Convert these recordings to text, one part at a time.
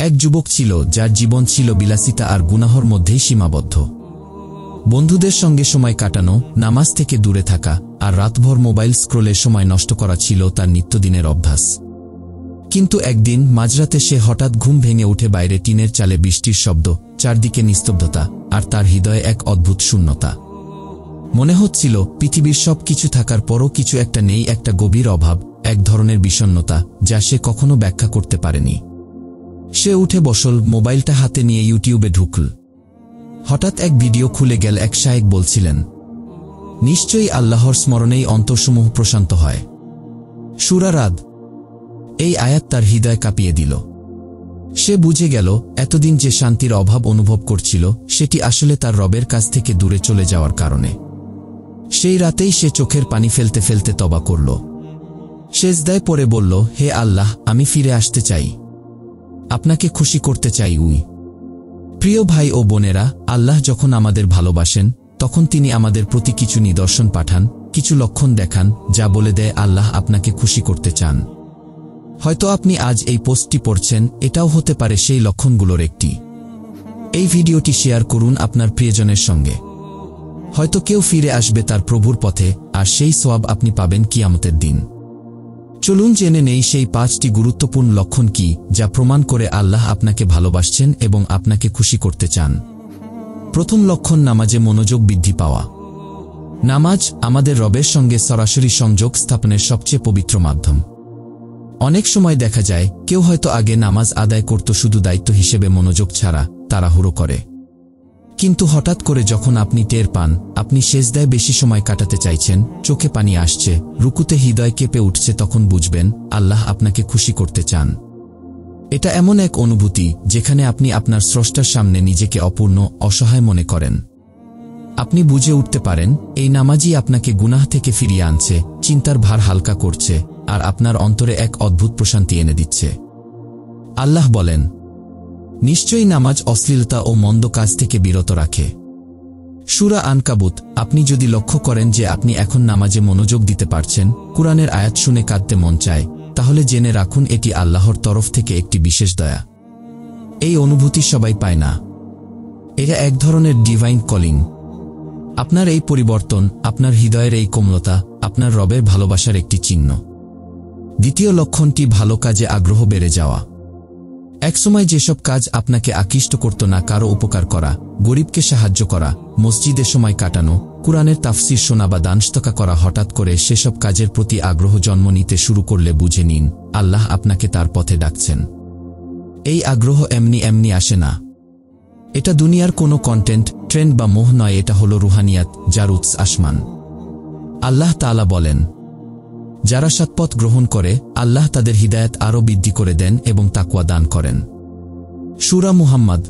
এক যুবক ছিল যার জীবন ছিল বিলাসিতা আর গুনাহর মধ্যেই সীমাবদ্ধ। বন্ধুদের সঙ্গে সময় কাটানো, নামাজ থেকে দূরে থাকা আর রাতভর মোবাইল স্ক্রোলের সময় নষ্ট করা ছিল তার নিত্যদিনের অভ্যাস। কিন্তু একদিন মাঝরাতে সে হঠাৎ ঘুম ভেঙে উঠে বাইরে টিনের চালে বৃষ্টির শব্দ, চারদিকে নিস্তব্ধতা, আর তার হৃদয়ে এক অদ্ভুত শূন্যতা। মনে হচ্ছিল পৃথিবীর সব কিছু থাকার পরও কিছু একটা নেই, একটা গভীর অভাব, এক ধরনের বিষণ্ণতা যা সে কখনো ব্যাখ্যা করতে পারেনি। সে উঠে বসল, মোবাইলটা হাতে নিয়ে ইউটিউবে ঢুকল। হঠাৎ এক ভিডিও খুলে গেল। এক শায়েখ বলছিলেন, নিশ্চয়ই আল্লাহর স্মরণেই অন্তরসমূহ প্রশান্ত হয়। সূরা রাদ। এই আয়াত তার হৃদয় কাঁপিয়ে দিল। সে বুঝে গেল এতদিন যে শান্তির অভাব অনুভব করছিল সেটি আসলে তার রবের কাছ থেকে দূরে চলে যাওয়ার কারণে। সেই রাতেই সে চোখের পানি ফেলতে ফেলতে তওবা করল। সেজদায় পড়ে বলল, হে আল্লাহ, আমি ফিরে আসতে চাই, আপনাকে খুশি করতে চাই। প্রিয় ভাই ও বোনেরা, আল্লাহ যখন আমাদের ভালোবাসেন তখন তিনি আমাদের প্রতি কিছু নিদর্শন পাঠান, কিছু লক্ষণ দেখান যা বলে দেয় আল্লাহ আপনাকে খুশি করতে চান। হয়তো আপনি আজ এই পোস্টটি পড়ছেন, এটাও হতে পারে সেই লক্ষণগুলোর একটি। এই ভিডিওটি শেয়ার করুন আপনার প্রিয়জনের সঙ্গে। হয়তো কেউ ফিরে আসবে তার প্রভুর পথে, আর সেই সওয়াব আপনি পাবেন কিয়ামতের দিন। চলুন জেনে নেই সেই 5টি গুরুত্বপূর্ণ লক্ষণ কি যা প্রমাণ করে আল্লাহ আপনাকে ভালোবাসছেন এবং আপনাকে খুশি করতে চান। প্রথম লক্ষণ, নামাজে মনোযোগ বৃদ্ধি পাওয়া। নামাজ আমাদের রবের সঙ্গে সরাসরি সংযোগ স্থাপনের সবচেয়ে পবিত্র মাধ্যম। অনেক সময় দেখা যায় কেউ হয়তো আগে নামাজ আদায় করত শুধু দায়িত্ব হিসেবে মনোযোগ ছাড়া, তাড়াহুড়ো করে। কিন্তু হঠাৎ করে যখন আপনি টের পান আপনি সেজদায় বেশি সময় কাটাতে চাইছেন, চোখে পানি আসছে, রুকুতে হৃদয় কেঁপে উঠছে, তখন বুঝবেন আল্লাহ আপনাকে খুশি করতে চান। এটা এমন এক অনুভূতি যেখানে আপনি আপনার স্রষ্টার সামনে নিজেকে অপূর্ণ, অসহায় মনে করেন। আপনি বুঝে উঠতে পারেন এই নামাজই আপনাকে গুনাহ থেকে ফিরিয়ে আনছে, চিন্তার ভার হালকা করছে, আর আপনার অন্তরে এক অদ্ভুত প্রশান্তি এনে দিচ্ছে। আল্লাহ বলেন, নিশ্চয়ই নামাজ অশ্লীলতা ও মন্দ কাজ থেকে বিরত রাখে। সূরা আনকাবুত। আপনি যদি লক্ষ্য করেন যে আপনি এখন নামাজে মনোযোগ দিতে পারছেন, কুরআনের আয়াত শুনে কাঁদতে মন চায়, তাহলে জেনে রাখুন এটি আল্লাহর তরফ থেকে একটি বিশেষ দয়া। এই অনুভূতি সবাই পায় না। এটা এক ধরনের ডিভাইন কলিং। আপনার এই পরিবর্তন, আপনার হৃদয়ের এই কোমলতা আপনার রবের ভালোবাসার একটি চিহ্ন। দ্বিতীয় লক্ষণটি, ভালো কাজে আগ্রহ বেড়ে যাওয়া। একসময় যেসব কাজ আপনাকে আকৃষ্ট করত না, কারো উপকার করা, গরিবকে সাহায্য করা, মসজিদে সময় কাটানো, কুরআনের তাফসির শোনা বা দানস্তকা করা, হঠাৎ করে সেসব কাজের প্রতি আগ্রহ জন্ম নিতে শুরু করলে বুঝে নিন আল্লাহ আপনাকে তার পথে ডাকছেন। এই আগ্রহ এমনি এমনি আসে না। এটা দুনিয়ার কোনো কন্টেন্ট, ট্রেন্ড বা মোহ নয়, এটা হলো রুহানিয়াত যার উৎস আসমান। আল্লাহ তাআলা বলেন, যারা সৎপথ গ্রহণ করে আল্লাহ তাদের হিদায়াত আরও বৃদ্ধি করে দেন এবং তাকওয়া দান করেন। সূরা মুহাম্মদ।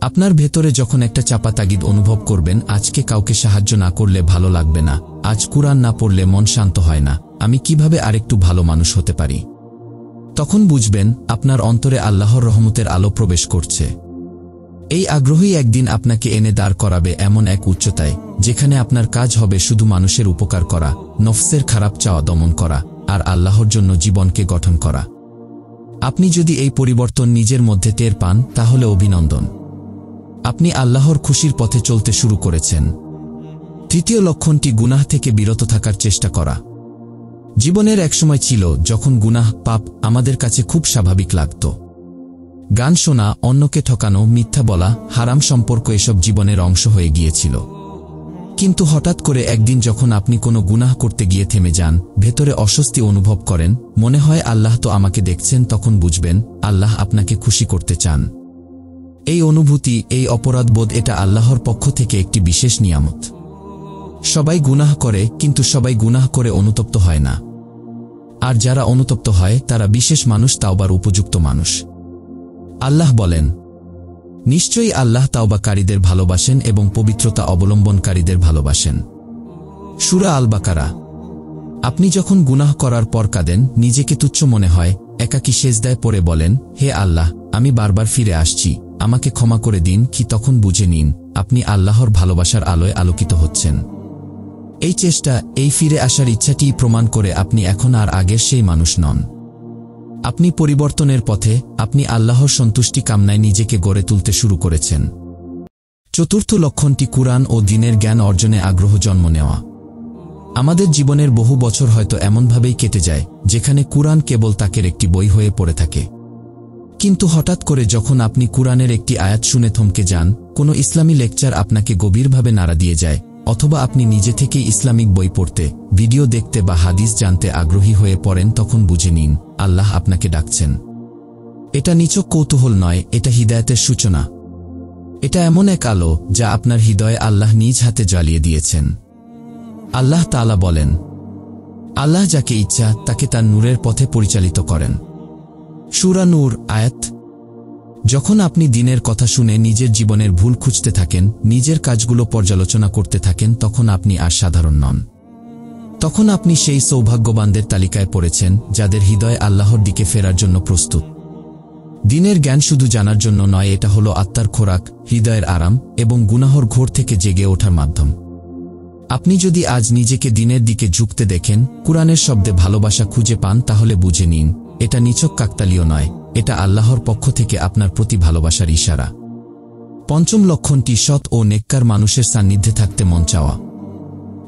আপনার ভেতরে যখন একটা চাপা তাগিদ অনুভব করবেন, আজকে কাউকে সাহায্য না করলে ভালো লাগবে না, আজ কুরআন না পড়লে মন শান্ত হয় না, আমি কিভাবে আরেকটু ভালো মানুষ হতে পারি, তখন বুঝবেন আপনার অন্তরে আল্লাহর রহমতের আলো প্রবেশ করছে। এই আগ্রহই একদিন আপনাকে এনে দাঁড় করাবে এমন এক উচ্চতায় যেখানে আপনার কাজ হবে শুধু মানুষের উপকার করা, নফসের খারাপ চাওয়া দমন করা, আর আল্লাহর জন্য জীবনকে গঠন করা। আপনি যদি এই পরিবর্তন নিজের মধ্যে টের পান তাহলে অভিনন্দন, আপনি আল্লাহর খুশির পথে চলতে শুরু করেছেন। তৃতীয় লক্ষণটি, গুনাহ থেকে বিরত থাকার চেষ্টা করা। জীবনের একসময় ছিল যখন গুনাহ, পাপ আমাদের কাছে খুব স্বাভাবিক লাগত। গান শোনা, অন্যকে ঠকানো, মিথ্যা বলা, হারাম সম্পর্ক এসব জীবনের অংশ হয়ে গিয়েছিল। কিন্তু হঠাৎ করে একদিন যখন আপনি কোনো গুনাহ করতে গিয়ে থেমে যান, ভেতরে অস্বস্তি অনুভব করেন, মনে হয় আল্লাহ তো আমাকে দেখছেন, তখন বুঝবেন আল্লাহ আপনাকে খুশি করতে চান। এই অনুভূতি, এই অপরাধবোধ, এটা আল্লাহর পক্ষ থেকে একটি বিশেষ নিয়ামত। সবাই গুনাহ করে, কিন্তু সবাই গুনাহ করে অনুতপ্ত হয় না। আর যারা অনুতপ্ত হয় তারা বিশেষ মানুষ, তাওবার উপযুক্ত মানুষ। আল্লাহ বলেন, নিশ্চয়ই আল্লাহ তাওবাকারীদের ভালোবাসেন এবং পবিত্রতা অবলম্বনকারীদের ভালোবাসেন। সূরা আল বাকারা। আপনি যখন গুনাহ করার পর কাঁদেন, নিজেকে তুচ্ছ মনে হয়, একাকী সেজদায় পড়ে বলেন, হে আল্লাহ, আমি বারবার ফিরে আসছি, আমাকে ক্ষমা করে দিন, কি তখন বুঝে নিন আপনি আল্লাহর ভালোবাসার আলোয় আলোকিত হচ্ছেন। এই চেষ্টা, এই ফিরে আসার ইচ্ছাটিই প্রমাণ করে আপনি এখন আর আগের সেই মানুষ নন। আপনি পরিবর্তনের পথে, আপনি আল্লাহর সন্তুষ্টি কামনায় নিজেকে গড়ে তুলতে শুরু করেছেন। চতুর্থ লক্ষণটি কুরআন ও দ্বীনের জ্ঞান অর্জনে আগ্রহ জন্ম নেওয়া। আমাদের জীবনের বহু বছর হয়তো এমনভাবেই কেটে যায় যেখানে কুরআন কেবল তাকের একটি বই হয়ে পড়ে থাকে। কিন্তু হঠাৎ করে যখন আপনি কুরআনের একটি আয়াত শুনে থমকে যান, কোনো ইসলামী লেকচার আপনাকে গভীরভাবে নাড়া দিয়ে যায়, অথবা আপনি নিজে থেকেই ইসলামিক বই পড়তে, ভিডিও দেখতে বা হাদিস জানতে আগ্রহী হয়ে পড়েন, তখন বুঝে নিন আল্লাহ আপনাকে ডাকছেন। এটা নিছক কৌতূহল নয়, এটা হিদায়াতের সূচনা। এটা এমন এক আলো যা আপনার হৃদয়ে আল্লাহ নিজ হাতে জ্বালিয়ে দিয়েছেন। আল্লাহ তাআলা বলেন, আল্লাহ যাকে ইচ্ছা তাকে তার নূরের পথে পরিচালিত করেন। সূরা নূর আয়াত। যখন আপনি দ্বীনের কথা শুনে নিজের জীবনের ভুল খুঁজতে থাকেন, নিজের কাজগুলো পর্যালোচনা করতে থাকেন, তখন আপনি আর সাধারণ নন। তখন আপনি সেই সৌভাগ্যবানদের তালিকায় পড়েছেন যাদের হৃদয় আল্লাহর দিকে ফেরার জন্য প্রস্তুত। দ্বীনের জ্ঞান শুধু জানার জন্য নয়, এটা হলো আত্মার খোরাক, হৃদয়ের আরাম এবং গুনাহর ঘোর থেকে জেগে ওঠার মাধ্যম। আপনি যদি আজ নিজেকে দ্বীনের দিকে ঝুঁকতে দেখেন, কুরআনের শব্দে ভালোবাসা খুঁজে পান, তাহলে বুঝে নিন এটা নিছক কাকতালীয় নয়, এটা আল্লাহর পক্ষ থেকে আপনার প্রতি ভালোবাসার ইশারা। পঞ্চম লক্ষণটি সৎ ও নেককার মানুষের সান্নিধ্যে থাকতে মন চাওয়া।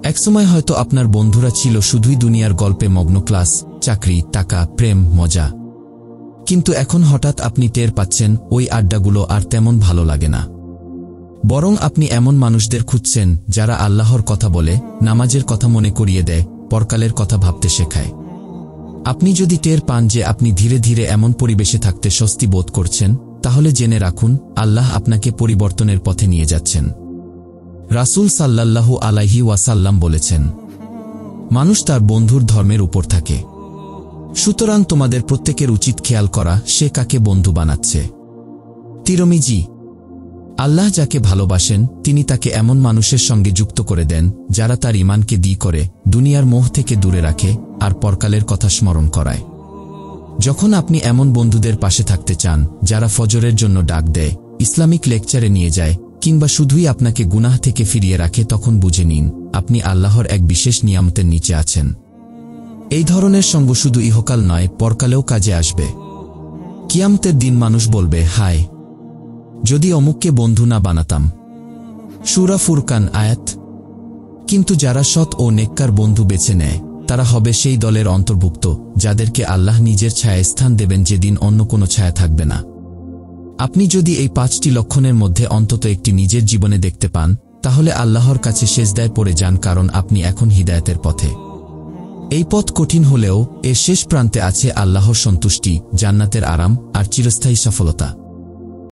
একসময় হয়তো আপনার বন্ধুরা ছিল শুধুই দুনিয়ার গল্পে মগ্ন, ক্লাস, চাকরি, টাকা, প্রেম, মজা। কিন্তু এখন হঠাৎ আপনি টের পাচ্ছেন ওই আড্ডাগুলো আর তেমন ভালো লাগে না। বরং আপনি এমন মানুষদের খুঁজছেন যারা আল্লাহর কথা বলে, নামাজের কথা মনে করিয়ে দেয়, পরকালের কথা ভাবতে শেখায়। আপনি যদি টের পান যে আপনি ধীরে ধীরে এমন পরিবেশে থাকতে স্বস্তি বোধ করছেন, তাহলে জেনে রাখুন আল্লাহ আপনাকে পরিবর্তনের পথে নিয়ে যাচ্ছেন। রাসূল সাল্লাল্লাহু আলাইহি ওয়াসাল্লাম বলেছেন, মানুষ তার বন্ধুর ধর্মের উপর থাকে। সুতরাং তোমাদের প্রত্যেকের উচিত খেয়াল করা সে কাকে বন্ধু বানাচ্ছে। তিরমিজি। আল্লাহ যাকে ভালোবাসেন তিনি তাকে এমন মানুষের সঙ্গে যুক্ত করে দেন যারা তার ঈমানকে দ্বি করে, দুনিয়ার মোহ থেকে দূরে রাখে আর পরকালের কথা স্মরণ করায়। যখন আপনি এমন বন্ধুদের পাশে থাকতে চান যারা ফজরের জন্য ডাক দেয়, ইসলামিক লেকচারে নিয়ে যায়, কিংবা শুধুই আপনাকে গুনাহ থেকে ফিরিয়ে রাখে, তখন বুঝে নিন আপনি আল্লাহর এক বিশেষ নিয়ামতের নিচে আছেন। এই ধরনের সঙ্গ শুধু ইহকাল নয়, পরকালেও কাজে আসবে। কিয়ামতের দিন মানুষ বলবে, হায় যদি অমুককে বন্ধু না বানাতাম। সূরা ফুরকান আয়াত। কিন্তু যারা সৎ ও নেককার বন্ধু বেছে নেয় তারা হবে সেই দলের অন্তর্ভুক্ত যাদেরকে আল্লাহ নিজের ছায়ায় স্থান দেবেন, যেদিন অন্য কোনো ছায়া থাকবে না। আপনি যদি এই 5টি লক্ষণের মধ্যে অন্তত একটি নিজের জীবনে দেখতে পান, তাহলে আল্লাহর কাছে সেজদায় পড়ে যান, কারণ আপনি এখন হিদায়াতের পথে। এই পথ কঠিন হলেও এর শেষ প্রান্তে আছে আল্লাহর সন্তুষ্টি, জান্নাতের আরাম আর চিরস্থায়ী সফলতা।